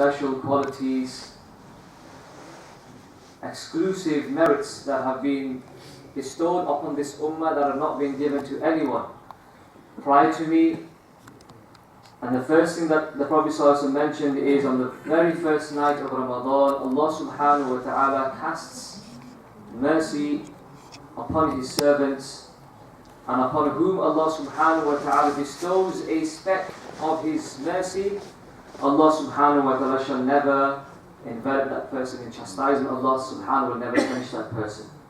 special qualities, exclusive merits that have been bestowed upon this ummah that have not been given to anyone prior to me. And the first thing that the Prophet ﷺ mentioned is on the very first night of Ramadan, Allah subhanahu wa ta'ala casts mercy upon His servants, and upon whom Allah subhanahu wa ta'ala bestows a speck of His mercy, Allah subhanahu wa ta'ala shall never envelop that person in chastisement. Allah subhanahu wa ta'ala will never punish that person.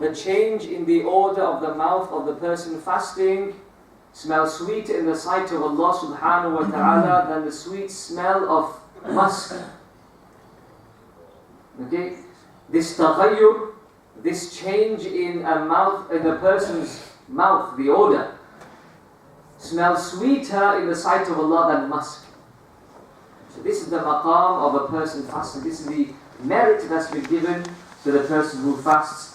The change in the odor of the mouth of the person fasting smells sweet in the sight of Allah subhanahu wa ta'ala than the sweet smell of musk. Okay? This taghayyur, this change in the person's mouth, the odor, smells sweeter in the sight of Allah than musk. So this is the maqam of a person fasting. This is the merit that's been given to the person who fasts.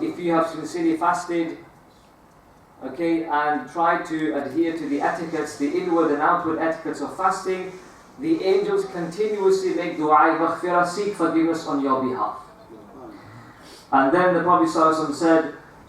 If you have sincerely fasted, okay, and try to adhere to the etiquettes, the inward and outward etiquettes of fasting, the angels continuously make dua maghfirah, seek forgiveness on your behalf. And then the Prophet ﷺ said,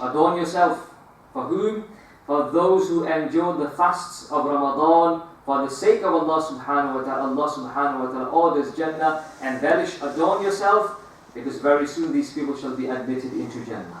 adorn yourself. For whom? For those who endure the fasts of Ramadan for the sake of Allah subhanahu wa ta'ala. Allah subhanahu wa ta'ala orders Jannah. Embellish, adorn yourself, because very soon these people shall be admitted into Jannah.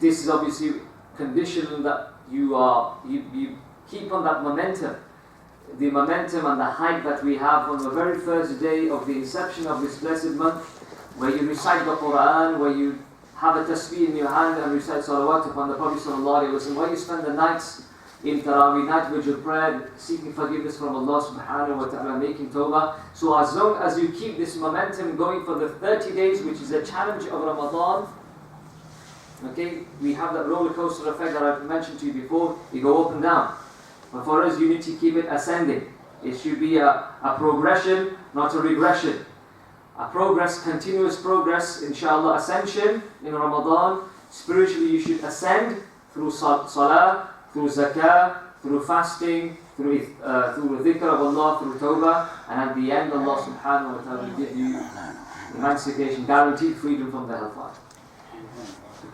This is obviously conditional that you keep on that momentum, the momentum and the height that we have from the very first day of the inception of this blessed month, where you recite the Quran, where you have a tasbih in your hand and recite salawat upon the Prophet sallallahu alaihi wasallam, where you spend the nights in Taraweeh, night vigil prayer, seeking forgiveness from Allah subhanahu wa ta'ala, making tawbah. So as long as you keep this momentum going for the 30 days, which is a challenge of Ramadan, okay, we have that roller coaster effect that I've mentioned to you before. You go up and down. But for us, you need to keep it ascending. It should be a progression, not a regression. A progress, continuous progress, inshallah, ascension in Ramadan. Spiritually, you should ascend through salah, through zakah, through fasting, through dhikr of Allah, through tawbah, and at the end, Allah subhanahu wa ta'ala will give you emancipation, guaranteed freedom from the hellfire.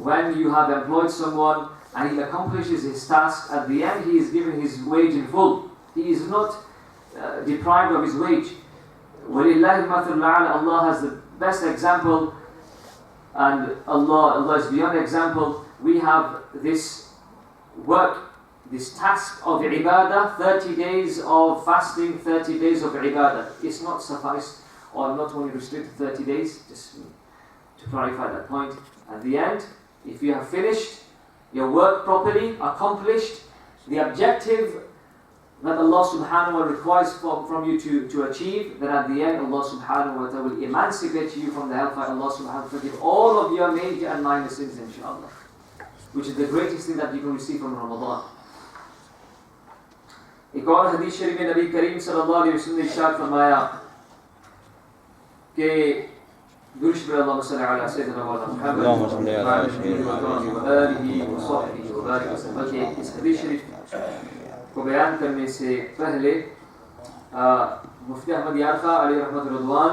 When you have employed someone and he accomplishes his task, at the end he is given his wage in full. He is not deprived of his wage. وَلِلَّهِ الْمَثَلُ الْأَعْلَى. Allah has the best example, and Allah is beyond example. We have this work, this task of ibadah, 30 days of fasting, 30 days of ibadah. It's not sufficed, or not only restricted to 30 days, just to clarify that point. At the end, if you have finished your work properly, accomplished the objective that Allah subhanahu wa ta'ala requires from you to achieve, then at the end Allah subhanahu wa ta'ala will emancipate you from the hellfire. Allah subhanahu wa ta'ala forgive all of your major and minor sins, inshallah, which is the greatest thing that you can receive from Ramadan. ایک اور حدیث شریف میں نبی کریم صلی اللہ علیہ وسلم نے ارشاد فرمایا کہ درود پر اللهم صل على سيدنا محمد وعلى آله وصحبه وبارك وسلم. کہ اس حدیث شریف کو بیان کرنے سے پہلے مفتی احمد یارخا علیہ رحمت رضوان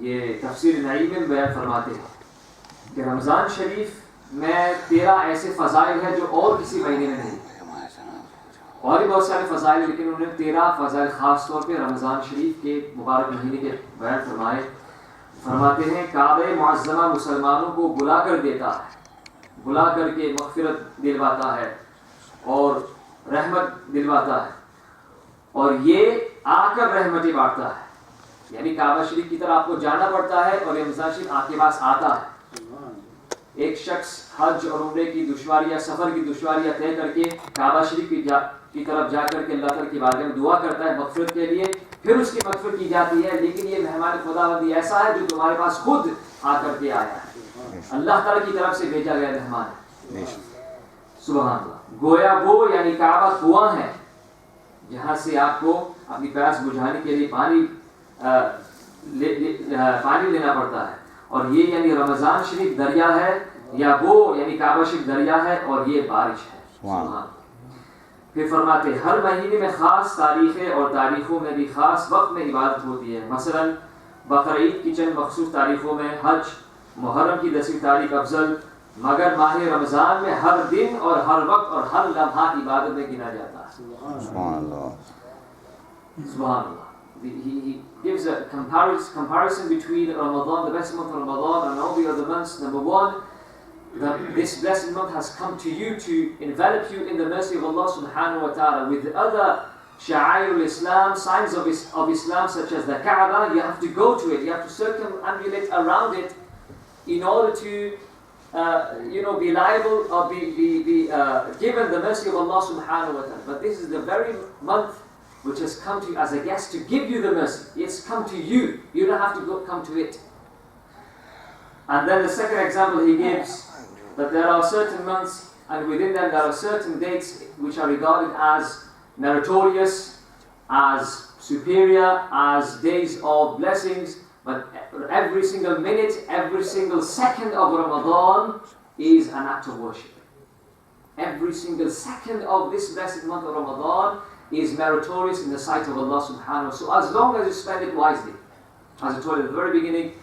یہ تفسیر نعیم میں بیان فرماتے ہیں کہ رمضان شریف میں 13 ایسے فضائل ہیں جو اور کسی مہینے میں نہیں. اور بھی بہت سارے فضائل، لیکن انہوں نے 13 فضائل خاص طور پہ رمضان شریف کے مبارک مہینے کے بیان فرمائے. فرماتے ہیں کعبہ معظمہ مسلمانوں کو بلا کر دیتا ہے، بلا کر کے مغفرت دلواتا ہے اور رحمت دلواتا ہے، اور یہ آ کر رحمتیں بانٹتا ہے. یعنی کعبہ شریف کی طرف آپ کو جانا پڑتا ہے اور رمضان شریف آپ کے پاس آتا ہے. ایک شخص حج اور عمرے کی دشواریاں، سفر کی دشواریاں طے کر کے کعبہ شریف کی طرف جا کر کے اللہ تعالیٰ کی بارگاہ میں دعا کرتا ہے مغفرت کے لیے، پھر اس کی مغفرت کی جاتی ہے. لیکن یہ مہمان خداوندی ایسا ہے جو تمہارے پاس خود آ کر کے آیا ہے، اللہ تعالیٰ کی طرف سے بھیجا گیا مہمان ہے. سبحان اللہ. گویا وہ یعنی کعبہ کنواں ہے جہاں سے آپ کو اپنی پیاس بجھانے کے لیے پانی لینا پڑتا ہے، اور یہ یعنی رمضان شریف دریا ہے، یا وہ یعنی کعبہ شریف دریا ہے اور یہ بارش ہے. سبحان اللہ. پھر فرماتے ہر مہینے میں خاص تاریخیں اور تاریخوں میں بھی خاص وقت میں عبادت ہوتی ہے. مثلا بقرعید کی چند مخصوص تاریخوں میں حج، محرم کی 10 تاریخ افضل، مگر ماہ رمضان میں ہر دن اور ہر وقت اور ہر لمحہ عبادت میں گنا جاتا ہے. سبحان اللہ. سبحان اللہ. He gives a comparison between Ramadan, the best month of Ramadan, and all the other months. Number one, that this blessed month has come to you to envelop you in the mercy of Allah subhanahu wa ta'ala. With the other sha'air al-Islam, signs of Islam such as the Kaaba, you have to go to it, you have to circumambulate around it in order to be liable or be given the mercy of Allah subhanahu wa ta'ala. But this is the very month which has come to you as a guest to give you the mercy. It's come to you. You don't have to come to it. And then the second example he gives, that there are certain months, and within them there are certain dates which are regarded as meritorious, as superior, as days of blessings. But every single minute, every single second of Ramadan is an act of worship. Every single second of this blessed month of Ramadan is meritorious in the sight of Allah subhanahu wa ta'ala. So as long as you spend it wisely, as I told you at the very beginning,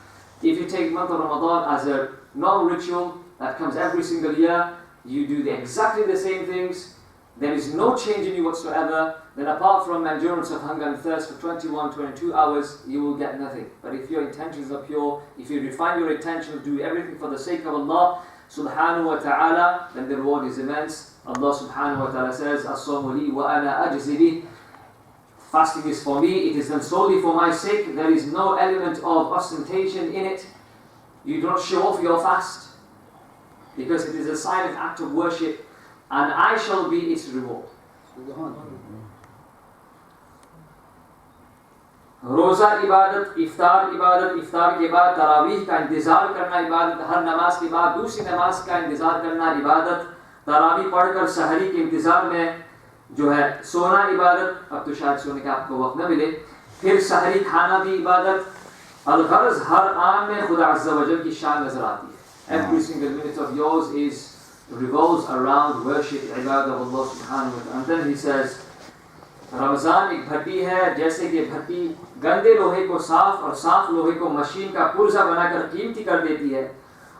if you take month of Ramadan as a normal ritual that comes every single year, you do exactly the same things, there is no change in you whatsoever, then apart from endurance of hunger and thirst for 21, 22 hours, you will get nothing. But if your intentions are pure, if you refine your intention to do everything for the sake of Allah subhanahu wa ta'ala, then the reward is immense. Allah subhanahu wa ta'ala says, As-sawmu li wa ana ajzi bih. Fasting is for me, it is done solely for my sake. There is no element of ostentation in it. You do not show off your fast, because it is a silent act of worship, and I shall be its reward. روزہ عبادت، افطار کے بعد تراویح کا انتظار کرنا عبادت، ہر نماز کے بعد دوسری نماز کا انتظار کرنا عبادت، تراویح پڑھ کر سحری کے انتظار میں جو ہے سونا عبادت، اب تو شاید سونے کا آپ کو وقت نہ ملے، پھر سحری کھانا بھی عبادت. الغرض ہر آن میں خدا عز و جل کی شان نظر آتی ہے. Every single minute of yours revolves around worship, عبادت of Allah subhanahu wa ta'ala. And then he says, رمضان ایک بھٹی ہے، جیسے کہ بھٹی گندے لوہے کو صاف اور صاف لوہے کو مشین کا پرزہ بنا کر قیمتی کر دیتی ہے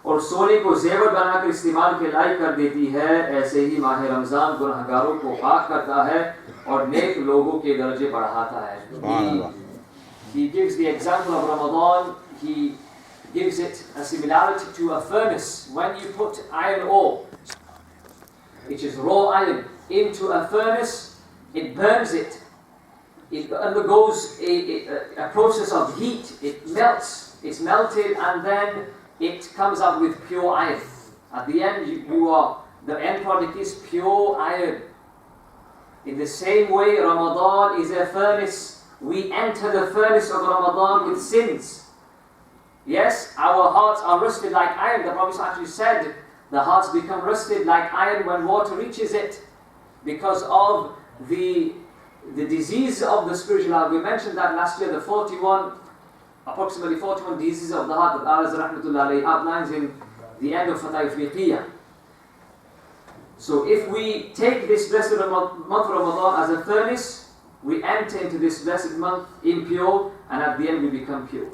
اور سونے کو زیور بنا کر استعمال کے لائق کر دیتی ہے، ایسے ہی ماہ رمضان گنہگاروں کو پاک کرتا ہے اور نیک لوگوں کے درجے بڑھاتا ہے. he gives the example of Ramadan. He gives it a similarity to a furnace. When you put iron ore, which is raw iron, into a furnace, it burns it. It undergoes a process of heat. It melts. It's melted, and then it comes out with pure iron. At the end, the end product is pure iron. In the same way, Ramadan is a furnace. We enter the furnace of Ramadan with sins. Yes, our hearts are rusted like iron. The Prophet actually said the hearts become rusted like iron when water reaches it because of the disease of the spiritual heart. We mentioned that last year, approximately 41 diseases of the heart that Allah outlines in the end of Fatah Ifriqiyah. So if we take this blessed month Ramadan as a furnace, we enter into this blessed month impure, and at the end we become pure.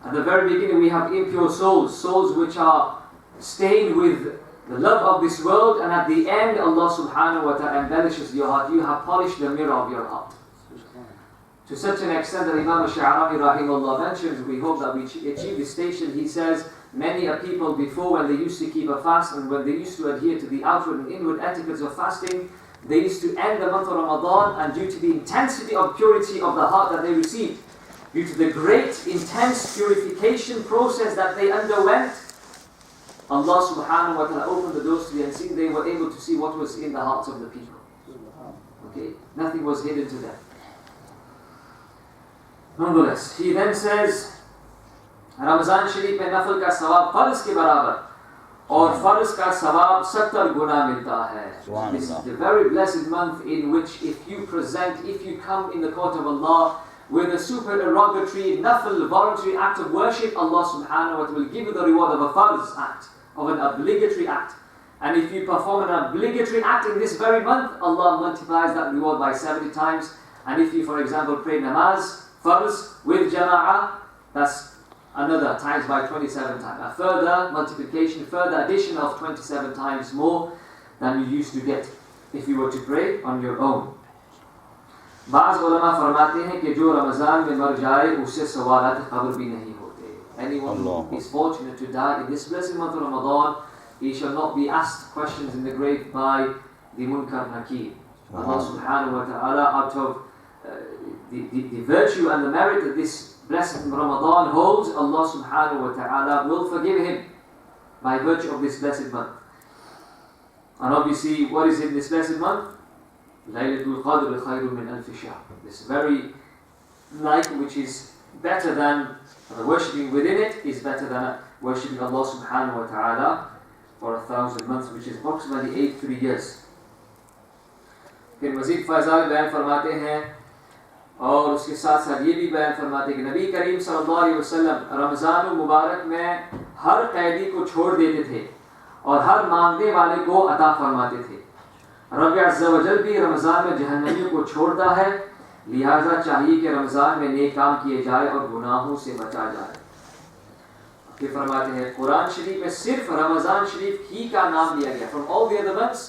At the very beginning we have impure souls which are stained with the love of this world, and at the end Allah subhanahu wa ta'ala embellishes your heart. You have polished the mirror of your heart. To such an extent that Imam Sha'rani rahimahullah mentions, we hope that we achieve this station. He says, many a people before, when they used to keep a fast and when they used to adhere to the outward and inward etiquettes of fasting, they used to end the month of Ramadan, and due to the intensity of purity of the heart that they received, due to the great intense purification process that they underwent, Allah subhanahu wa ta'ala opened the doors to the unseen. They were able to see what was in the hearts of the people. Okay, nothing was hidden to them. Nonetheless, he then says, Ramazan Sharif mein nafil ka sawab farz ke barabar aur farz ka sawab 70 guna milta hai. This is the very blessed month in which if you come in the court of Allah with a supererogatory, nafil, voluntary act of worship, Allah subhanahu wa ta'ala will give you the reward of a farz act, of an obligatory act. And if you perform an obligatory act in this very month, Allah multiplies that reward by 70 times. And if you, for example, pray namaz, farz, with jama'ah, that's another times by 27 times. A further multiplication, further addition of 27 times more than you used to get if you were to pray on your own. بعض علماء فرماتے ہیں کہ جو رمضان میں مر جائے اس سے سوالات قبر بھی نہیں ہوتے. Anyone who is fortunate to die in this blessed month of Ramadan, he shall not be asked questions in the grave by the Munkar Nakir. Allah subhanahu wa ta'ala, out of the virtue and the merit that this blessed Ramadan holds, Allah subhanahu wa ta'ala will forgive him by virtue of this blessed month. And obviously, what is in this blessed month? Laylatul Qadr khayrun min alfi shahr. This very night, which is better than worshipping within it, is better than worshipping Allah subhanahu wa ta'ala for 1,000 months, which is approximately 83 years. پھر مزید فیضان بیان فرماتے ہیں اور اس کے ساتھ ساتھ یہ بھی بیان فرماتے ہیں کہ نبی کریم صلی اللہ علیہ وسلم رمضان مبارک میں ہر قیدی کو چھوڑ دیتے تھے اور ہر مانگنے والے کو عطا فرماتے تھے. رب عز و جل بھی رمضان میں جہنمیوں کو چھوڑتا ہے، لہذا چاہیے کہ رمضان میں نیک کام کیے جائے اور گناہوں سے بچا جائے. پھر فرماتے ہیں قرآن شریف میں صرف رمضان شریف ہی کا نام لیا گیا. From all the other months,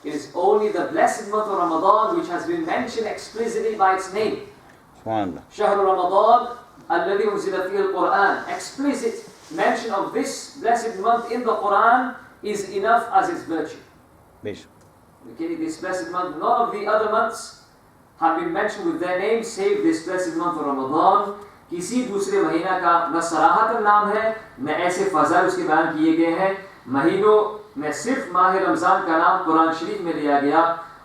it is only the blessed month of Ramadan which has been mentioned explicitly by its name. شهر رمضان الذي أنزل فيه القرآن. Explicit mention of this blessed month in the Quran is enough as its virtue. Okay, this blessed month, none of the other months have been mentioned with their name save this blessed month of Ramadan. کسی دوسرے مہینہ کا نہ صراحتاً نام ہے نہ ایسے فضائل اس کے بیان کیے گئے ہیں. مہینوں میں صرف ماہ رمضان کا نام قرآن شریف میں لیا گیا.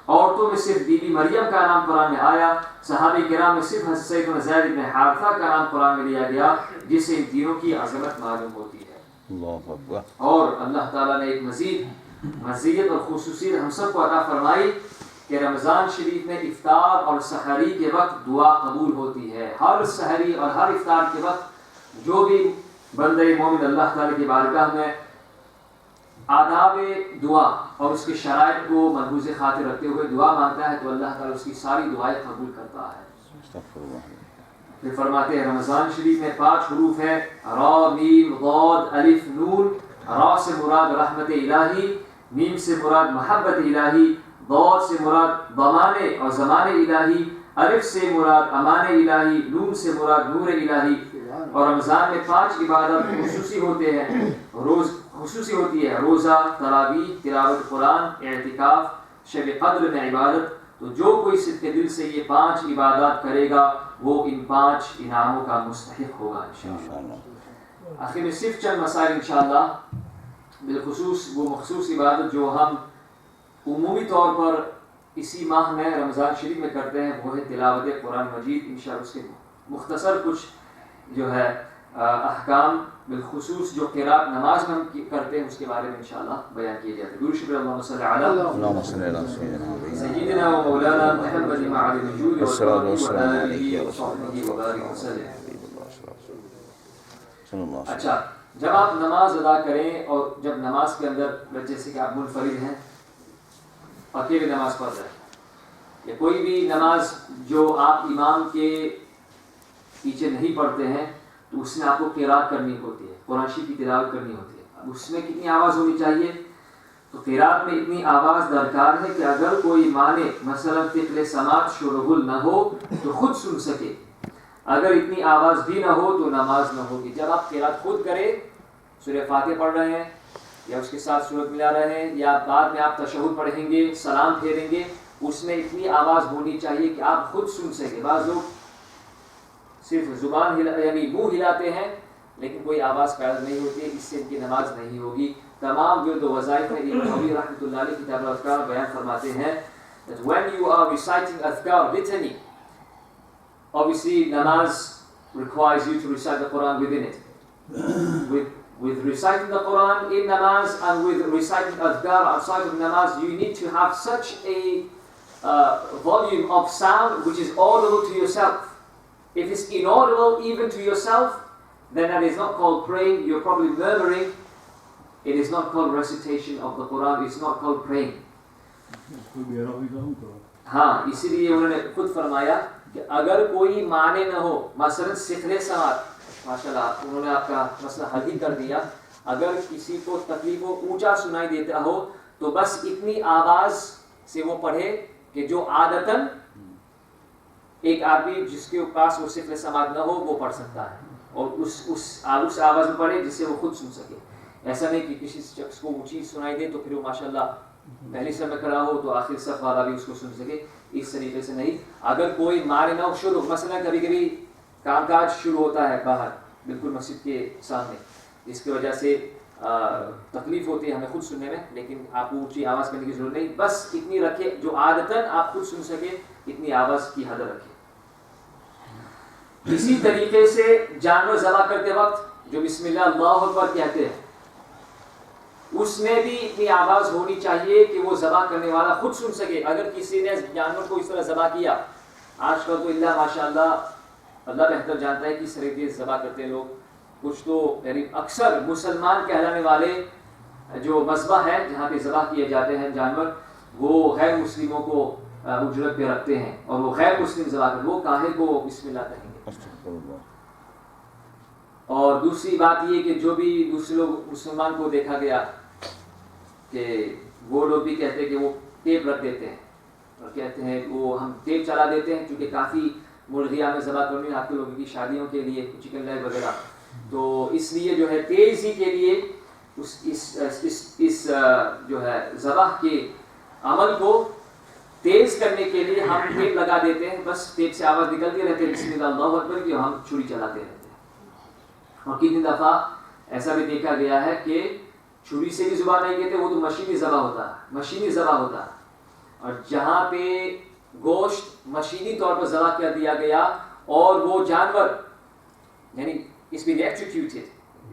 عورتوں میں صرف بی بی مریم کا نام قرآن میں آیا. صحابہ کرام میں صرف حضرت سیدنا زید بن حارثہ کا نام قرآن میں لیا گیا، جس سے ان تینوں کی عظمت معلوم ہوتی ہے. اللہ اکبر. اور اللہ تعالیٰ نے ایک مزید اور خصوصیت ہم سب کو عطا فرمائی کہ رمضان شریف میں افطار اور سحری کے وقت دعا قبول ہوتی ہے. ہر سحری اور ہر افطار کے وقت جو بھی بندہ مومن اللہ تعالیٰ کی بارگاہ میں آداب دعا اور اس کے شرائط کو ملحوظ خاطر رکھتے ہوئے دعا مانگتا ہے تو اللہ تعالیٰ اس کی ساری دعائیں قبول کرتا ہے. پھر فرماتے ہیں رمضان شریف میں 5 حروف ہیں: را، میم، ضاد، الف، نون. را سے مراد رحمت الہی، میم سے مراد محبت الہی، ضاد سے مراد ضمان اور زمان الہی، الف سے مراد امان الہی، نون سے مراد نور الہی. اور رمضان میں 5 عبادت خصوصی ہوتے ہیں، خصوصی ہوتی ہے: روزہ، تراویح، تلاوت قرآن، اعتکاف، شب قدر میں عبادت. تو جو کوئی صدق دل سے یہ 5 عبادات کرے گا وہ ان 5 انعاموں کا مستحق ہوگا انشاءاللہ. آخر میں صرف چند مسائل انشاءاللہ، بالخصوص وہ مخصوص عبادت جو ہم عمومی طور پر اسی ماہ میں رمضان شریف میں کرتے ہیں وہ ہے تلاوت قرآن مجید. انشاءاللہ اس کے مختصر کچھ جو ہے احکام بالخصوص جو قرات نماز میں ہم کرتے ہیں اس کے بارے میں انشاءاللہ بیان کیے جاتے ہیں. درود شکر اللہم صلی علی سیدنا و مولانا محمد وعلی الوجود وآلہ وصحبہ وبارک وسلم. اچھا، جب آپ نماز ادا کریں اور جب نماز کے اندر جیسے کہ آپ منفرد ہیں، اکیلے نماز پڑھ رہے ہیں، یا کوئی بھی نماز جو آپ امام کے پیچھے نہیں پڑھتے ہیں تو اس میں آپ کو قرات کرنی ہوتی ہے، قرآن شریف کی تلاوت کرنی ہوتی ہے. اب اس میں کتنی آواز ہونی چاہیے؟ تو قرات میں اتنی آواز درکار ہے کہ اگر کوئی مانے مثلا طفل سماعت شرغل نہ ہو تو خود سن سکے، اگر اتنی آواز بھی نہ ہو تو نماز نہ ہوگی. جب آپ قرات خود کریں، سورہ فاتحہ پڑھ رہے ہیں یا اس کے ساتھ سورت ملا رہے ہیں یا بعد میں آپ تشہد پڑھیں گے، سلام پھیریں گے، اس میں اتنی آواز ہونی چاہیے کہ آپ خود سن سکیں. بعض لوگ صرف زبان یعنی منہ ہلاتے ہیں لیکن کوئی آواز پیدا نہیں ہوتی ہے، اس سے ان کی نماز نہیں ہوگی. تمام ورد و وظائف میں ابن نووی رحمۃ اللہ علیہ کتاب الاذکار بیان فرماتے ہیں that when you are reciting adhkar litany, obviously namaz requires you to recite the Quran within it. With reciting the Quran in namaz and with reciting adhkar outside of namaz, you need to have such a volume of sound which is audible to yourself. If it's inaudible even to yourself, then that is not called praying, you're probably murmuring. It is not called recitation of the Quran, it's not called praying. ہاں، اسی لیے انہوں نے خود فرمایا کہ اگر کوئی مانے نہ ہو، مثلا سکھلے سماعت، ماشاءاللہ انہوں نے آپ کا مسئلہ حل ہی کر دیا. اگر کسی کو تکلیف ہو، اونچا سنائی دیتا ہو تو بس اتنی آواز سے وہ پڑھے کہ جو عادتاً ایک آدمی جس کے پاس وہ سکھلے سماعت نہ ہو وہ پڑھ سکتا ہے، اور اس آواز میں پڑھے جس سے وہ خود سن سکے. ایسا نہیں کہ کسی شخص کو اونچی سنائی دے تو پھر وہ ماشاءاللہ پہلی صف میں کھڑا ہو تو آخر صف والا بھی اس کو سن سکے، اس طریقے سے نہیں. اگر کوئی مارے نہ ہو شروع، مثلا کبھی کبھی کام کاج شروع ہوتا ہے باہر بالکل مسجد کے سامنے، جس کی وجہ سے تکلیف ہوتی ہے ہمیں خود سننے میں، لیکن آپ کو اونچی آواز کرنے کی ضرورت نہیں، بس اتنی رکھے جو عادتاً آپ خود سن سکے، اتنی آواز کی حد رکھے. اسی طریقے سے جانور ذبح کرتے وقت جو بسم اللہ اللہ اکبر کہتے ہیں اس میں بھی اتنی آواز ہونی چاہیے کہ وہ ذبح کرنے والا خود سن سکے. اگر کسی نے جانور کو اس طرح ذبح کیا، آج کل تو اللہ ماشاءاللہ اللہ بہتر جانتا ہے کس طریقے سے ذبح کرتے ہیں لوگ. کچھ تو یعنی اکثر مسلمان کہلانے والے جو مذبح ہے جہاں پہ ذبح کیے جاتے ہیں جانور، وہ غیر مسلموں کو اجرت پہ رکھتے ہیں اور وہ غیر مسلم ذبح کرتے ہیں، وہ کاہے کو بسم اللہ کہیں گے. اور دوسری بات یہ کہ جو بھی دوسرے لوگ مسلمان کو دیکھا گیا کہ وہ لوگ بھی کہتے ہیں کہ وہ ٹیپ رکھ دیتے ہیں اور کہتے ہیں وہ ہم ٹیپ چلا دیتے ہیں کیونکہ کافی مرغیاں میں ذبح کرنی ہے آپ کے لوگوں کی شادیوں کے لیے، چکن لیگ وغیرہ، تو اس لیے جو ہے تیزی کے لیے اس جو ہے ذبح کے عمل کو تیز کرنے کے لیے ہم ٹیپ لگا دیتے ہیں، بس ٹیپ سے آواز نکلتی رہتی ہے بسم اللہ اللہ اکبر کی، ہم چھری چلاتے رہتے ہیں. اور کتنی دفعہ ایسا بھی دیکھا گیا ہے کہ چھری سے بھی ذبح نہیں کہتے، وہ تو مشینی ذبح ہوتا ہے، مشینی ذبح ہوتا ہے. اور جہاں پہ گوشت مشینی طور پر ذبح کر دیا گیا اور وہ جانور یعنی it's been executed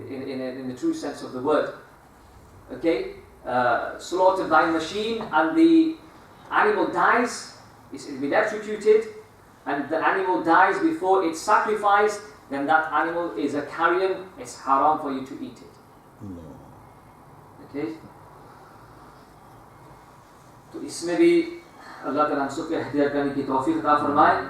in the true sense of the word, okay, slaughtered by machine, and the animal dies, it's been executed, and the animal dies before it's sacrificed, then that animal is a carrion, it's haram for you to eat it. Okay? تو اس میں بھی اللہ تعالیٰ ہم سب کو احتیاط کرنے کی توفیق عطا فرمائے.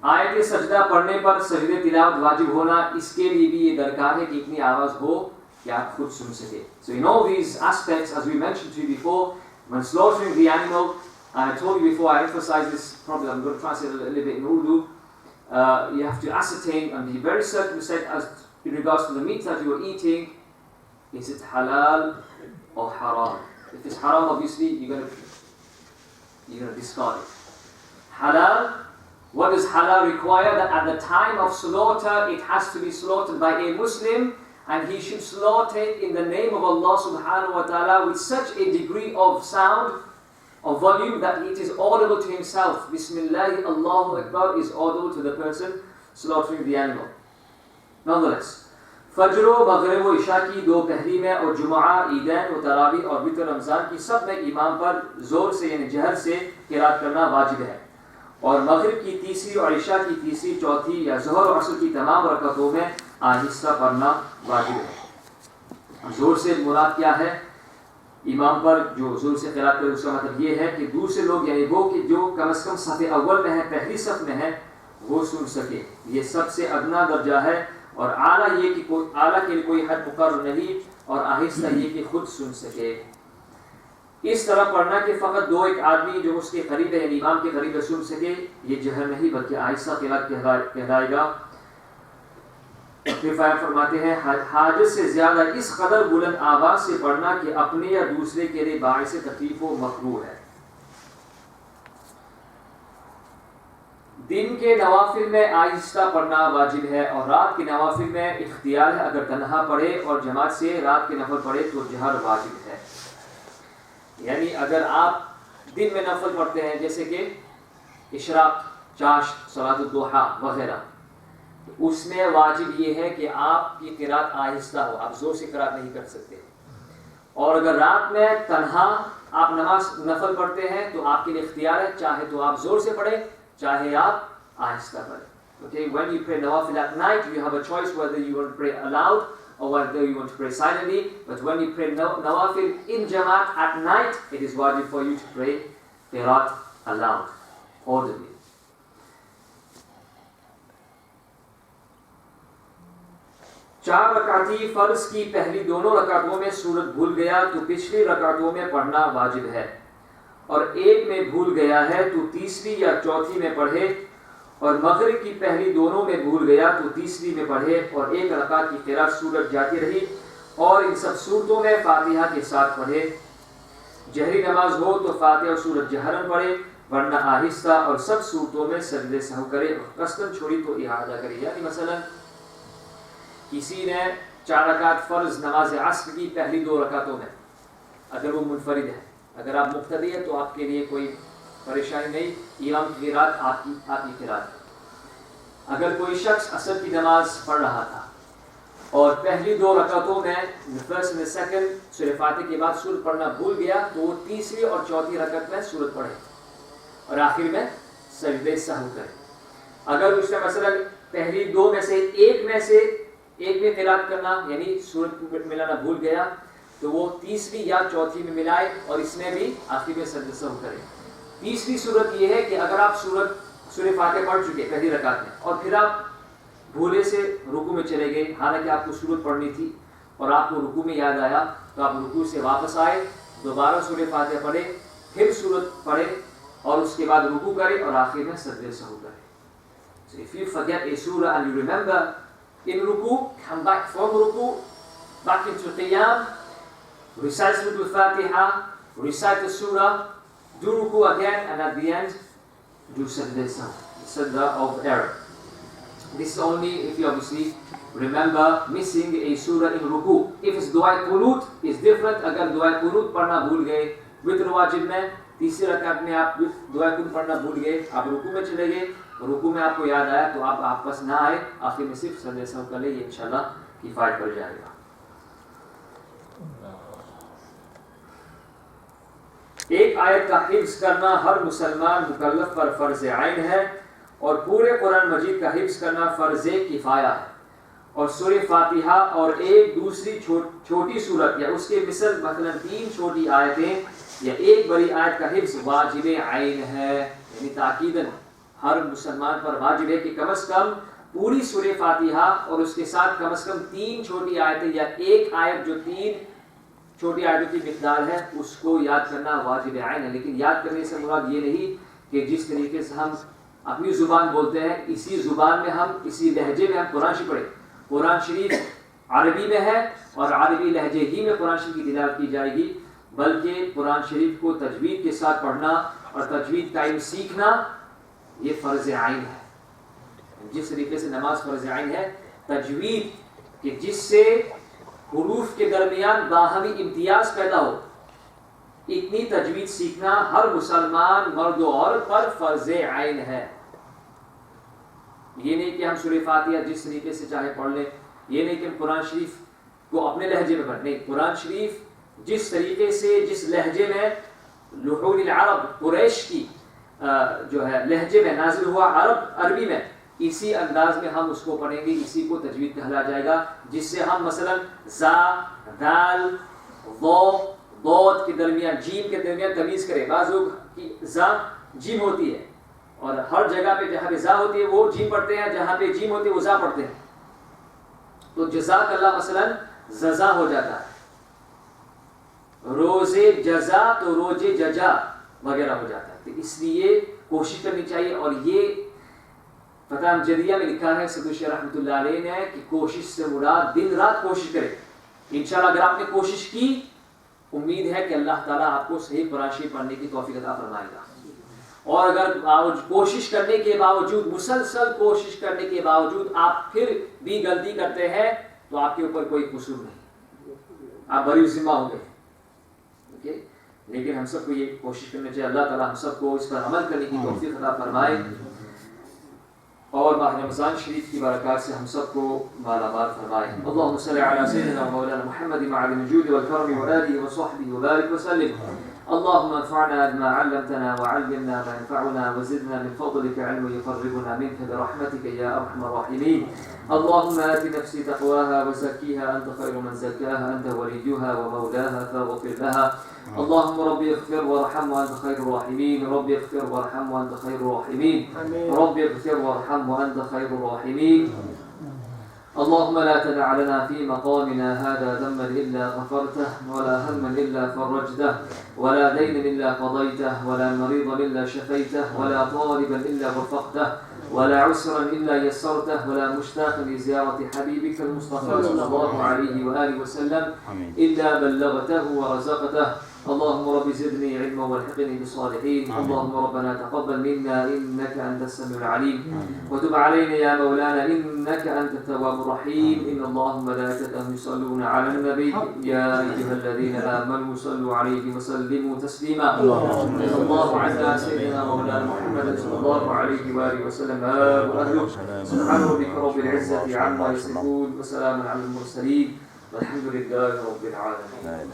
آیت سجدہ پڑھنے پر سجدہ تلاوت واجب ہونا، اس کے لیے بھی یہ درکار ہے کہ اتنی آواز ہو کہ آپ خود سن سکے. So in all these aspects, as we mentioned to you before, when slaughtering the animal, And I told you before, I emphasize this problem, I'm going to translate it a little bit in Urdu. You have to ascertain and be very circumspect as in regards to the meat that you are eating. Is it halal or haram? If it's haram, obviously you're going to discard it. Halal, what does halal require? That at the time of slaughter, it has to be slaughtered by a Muslim, and he should slaughter it in the name of Allah subhanahu wa ta'ala with such a degree of sound, of volume, that it is audible to himself. Bismillah, Allahu Akbar is audible to the person slaughtering the animal. Nonetheless, فجر و مغرب و عشاء کی دو پہری میں اور جمعہ عیدین و تراویح اور وتر رمضان کی سب میں امام پر زور سے یعنی جہر سے قرات کرنا واجب ہے، اور مغرب کی تیسری اور عشاء کی تیسری، چوتھی یا ظہر و عصر کی تمام رکعتوں میں آہستہ پڑھنا واجب ہے۔ زور سے مراد کیا ہے؟ امام پر جو زور سے قرات کرے اس کا مطلب یہ ہے کہ دوسرے لوگ یعنی وہ کہ جو کم از کم صف اول میں ہیں، پہلی صف میں ہیں، وہ سن سکے۔ یہ سب سے ادنا درجہ ہے، اور اعلیٰ یہ کہ اعلیٰ کے لیے کوئی حد مقرر نہیں، اور آہستہ یہ کہ خود سن سکے۔ اس طرح پڑھنا کہ فقط دو ایک آدمی جو اس کے قریب ہے یعنی امام کے قریب ہے سن سکے، یہ جہر نہیں بلکہ آہستہ قرات کہلائے گا۔ پھر فرماتے ہیں حاجت سے زیادہ اس قدر بلند آواز سے پڑھنا کہ اپنے یا دوسرے کے لیے باعث تکلیف و مکروہ ہے۔ دن کے نوافل میں آہستہ پڑھنا واجب ہے، اور رات کے نوافل میں اختیار ہے، اگر تنہا پڑھے اور جماعت سے رات کے نفل پڑھے تو جہر واجب ہے۔ یعنی اگر آپ دن میں نفل پڑھتے ہیں جیسے کہ اشراق، چاشت، صلاۃ الضحیٰ وغیرہ، تو اس میں واجب یہ ہے کہ آپ کی قرات آہستہ ہو، آپ زور سے قرات نہیں کر سکتے۔ اور اگر رات میں تنہا آپ نماز نفل پڑھتے ہیں تو آپ کے لیے اختیار ہے، چاہے تو آپ زور سے پڑھیں چاہے آپ آہستہ پڑھیں۔ Okay, when you pray nawafil at night, you have a choice whether you want to pray aloud or whether you want to pray silently. But when you pray nawafil in Jamaat at night, it is wajib for you to pray qiraat aloud, audibly. چار رکعتی فرض کی پہلی دونوں رکعتوں میں سورت بھول گیا تو پچھلی رکعتوں میں پڑھنا واجب ہے، اور ایک میں بھول گیا ہے تو تیسری یا چوتھی میں پڑھے، اور مغرب کی پہلی دونوں میں بھول گیا تو تیسری میں پڑھے، اور ایک رکعت کی قرات سورت جاتی رہی، اور ان سب صورتوں میں فاتحہ کے ساتھ پڑھے۔ جہری نماز ہو تو فاتحہ اور سورت جہرن پڑھے، ورنہ آہستہ، اور سب صورتوں میں سجدے سہو کرے، اور قصداً چھوڑی تو اعادہ کرے۔ یعنی مثلا کسی نے 4 رکعت فرض نماز عصر کی پہلی 2 رکعتوں میں، اگر وہ منفرد ہے، اگر آپ مقتدی ہیں تو آپ کے لیے کوئی پریشانی نہیں، امام کی قرات آپ کی قرات۔ اگر کوئی شخص عصر کی نماز پڑھ رہا تھا اور پہلی 2 رکعتوں میں فرسٹ میں سیکنڈ سورہ فاتحہ کے بعد سورت پڑھنا بھول گیا تو وہ تیسری اور چوتھی رکعت میں سورت پڑھے اور آخر میں سجدے سہو کرے۔ اگر اس نے مثلا پہلی 2 میں سے ایک میں قرات کرنا یعنی سورت ملانا بھول گیا تو وہ تیسری یا چوتھی میں ملائے اور اس میں بھی آخر میں سجدہ سہو کرے۔ تیسری صورت یہ ہے کہ اگر آپ سورہ فاتحہ پڑھ چکے پہلی رکعت میں اور پھر آپ بھولے سے رکوع میں چلے گئے، حالانکہ آپ کو سورت پڑھنی تھی اور آپ کو رکوع میں یاد آیا تو آپ رکوع سے واپس آئے، دوبارہ سورہ فاتحہ پڑھے، پھر سورت پڑھے اور اس کے بعد رکوع کرے اور آخر میں سجدہ سہو کرے۔ So if you forget a surah and you remember in ruku, come back from ruku, back into qiyam, recite Surah Al-Fatiha, recite the surah, do ruku again, and at the end, do sajda of error. This is only if you obviously remember missing a surah in ruku. If it's dua qunut, it's different. Agar dua qunut padhna bhul gaye, witr wajib mein, تیسری رکعت میں آپ دعا قنوت پڑھنا بھول گئے، آپ رکوع میں چلے گئے، رکوع میں آپ کو یاد آیا تو آپ واپس نہ آئے، آخر میں صرف سجدہ سہو کر لیں، یہ انشاءاللہ کفایت کر جائے گا۔ ایک آیت کا حفظ کرنا ہر مسلمان مکلف پر فرض عین ہے، اور پورے قرآن مجید کا حفظ کرنا فرض کفایہ ہے، اور سورہ فاتحہ اور ایک دوسری چھوٹی صورت یا اس کے مثل مثلا 3 چھوٹی آیتیں یا ایک بڑی آیت کا حفظ واجب عین ہے، یعنی تاکیداً ہر مسلمان پر واجب ہے کہ کم از کم پوری سورہ فاتحہ اور اس کے ساتھ کم از کم 3 چھوٹی آیتیں یا ایک آیت جو 3 چھوٹی آیتوں کی مقدار ہے اس کو یاد کرنا واجب عین ہے، لیکن یاد کرنے سے مراد یہ نہیں کہ جس طریقے سے ہم اپنی زبان بولتے ہیں اسی زبان میں ہم اسی لہجے میں ہم قرآن شریف پڑھیں. قرآن شریف عربی میں ہے اور عربی لہجے ہی میں قرآن شریف کی تلاوت کی جائے گی، بلکہ قرآن شریف کو تجوید کے ساتھ پڑھنا اور تجوید کا علم سیکھنا یہ فرض عین ہے. جس طریقے سے نماز فرض عین ہے، تجوید کہ جس سے حروف کے درمیان باہمی امتیاز پیدا ہو، اتنی تجوید سیکھنا ہر مسلمان مرد و عورت پر فرض عین ہے. یہ نہیں کہ ہم سورہ فاتحہ جس طریقے سے چاہے پڑھ لیں، یہ نہیں کہ ہم قرآن شریف کو اپنے لہجے میں پڑھیں. نہیں، قرآن شریف جس طریقے سے جس لہجے میں لحون العرب قریش کی جو ہے لہجے میں نازل ہوا عربی میں، اسی انداز میں ہم اس کو پڑھیں گے، اسی کو تجوید کہا جائے گا، جس سے ہم مثلا زا، دال، ضو، ضاد کے درمیان، جیم کے درمیان تمیز کریں. بعض لوگ کی زا جیم ہوتی ہے اور ہر جگہ پہ جہاں پہ زا ہوتی ہے وہ جیم پڑھتے ہیں، جہاں پہ جیم ہوتی ہے وہ زا پڑھتے ہیں. تو جزاک اللہ مثلا ززا ہو جاتا ہے، روزے جزا تو روزے ججا وغیرہ ہو جاتا ہے. تو اس لیے کوشش کرنی چاہیے، اور یہ فتح جدیہ میں لکھا ہے سید شیخ رحمۃ اللہ علیہ نے کہ کوشش سے مراد دن رات کوشش کرے. انشاءاللہ اگر آپ نے کوشش کی، امید ہے کہ اللہ تعالیٰ آپ کو صحیح قرآن شریف پڑھنے کی توفیق عطا فرمائے گا. اور اگر کوشش کرنے کے باوجود، مسلسل کوشش کرنے کے باوجود آپ پھر بھی غلطی کرتے ہیں تو آپ کے اوپر کوئی قصور نہیں، آپ بری ذمہ ہو گئے. لیکن ہم سب کو یہ کوشش کرنا چاہیے، اللہ تعالیٰ ہم سب کو اس پر عمل کرنے کی توفیق عطا فرمائے اور ماہ رمضان شریف کی برکات سے ہم سب کو مالا مال فرمائے. اللهم صل على سيدنا ومولانا محمد معدن الجود والكرم وآله وصحبه وبارك وسلم. اللهم انفعنا بما علمتنا وعلمنا ما ينفعنا وزدنا من فضلك علما يقربنا منك برحمتك يا ارحم الراحمين. اللهم آت نفسي تقواها وزكيها أنت خير من زكاها أنت وليها ومولاها فاغفر لها. اللهم ربي اغفر وارحم وأنت خير الراحمين. ربي اغفر وارحم وأنت خير الراحمين. ربي اغفر وارحم وأنت خير الراحمين. اللهم لا تدع لنا في مقامنا هذا ذنبا إلا غفرته، ولا هما إلا فرجته، ولا دينا إلا قضيته، ولا مريضا إلا شفيته، ولا طالبا إلا وفقته، ولا عسرا إلا يسرته، ولا مشتاقا لزيارة حبيبك المصطفى صلى الله عليه وآله وسلم إلا بلغته ورزقته. اللهم رب زدني علما والحقني بالصالحين. اللهم ربنا تقبل منا إنك أنت السميع العليم، وتب علينا يا مولانا إنك أنت التواب الرحيم. إن الله وملائكته يصلون على النبي يا أيها الذين آمنوا صلوا عليه وسلموا تسليما. صلى الله على سيدنا مولانا محمد صلى الله عليه وآله وسلم. سبحان ربك رب العزة عما يصفون وسلام على المرسلين والحمد لله رب العالمين.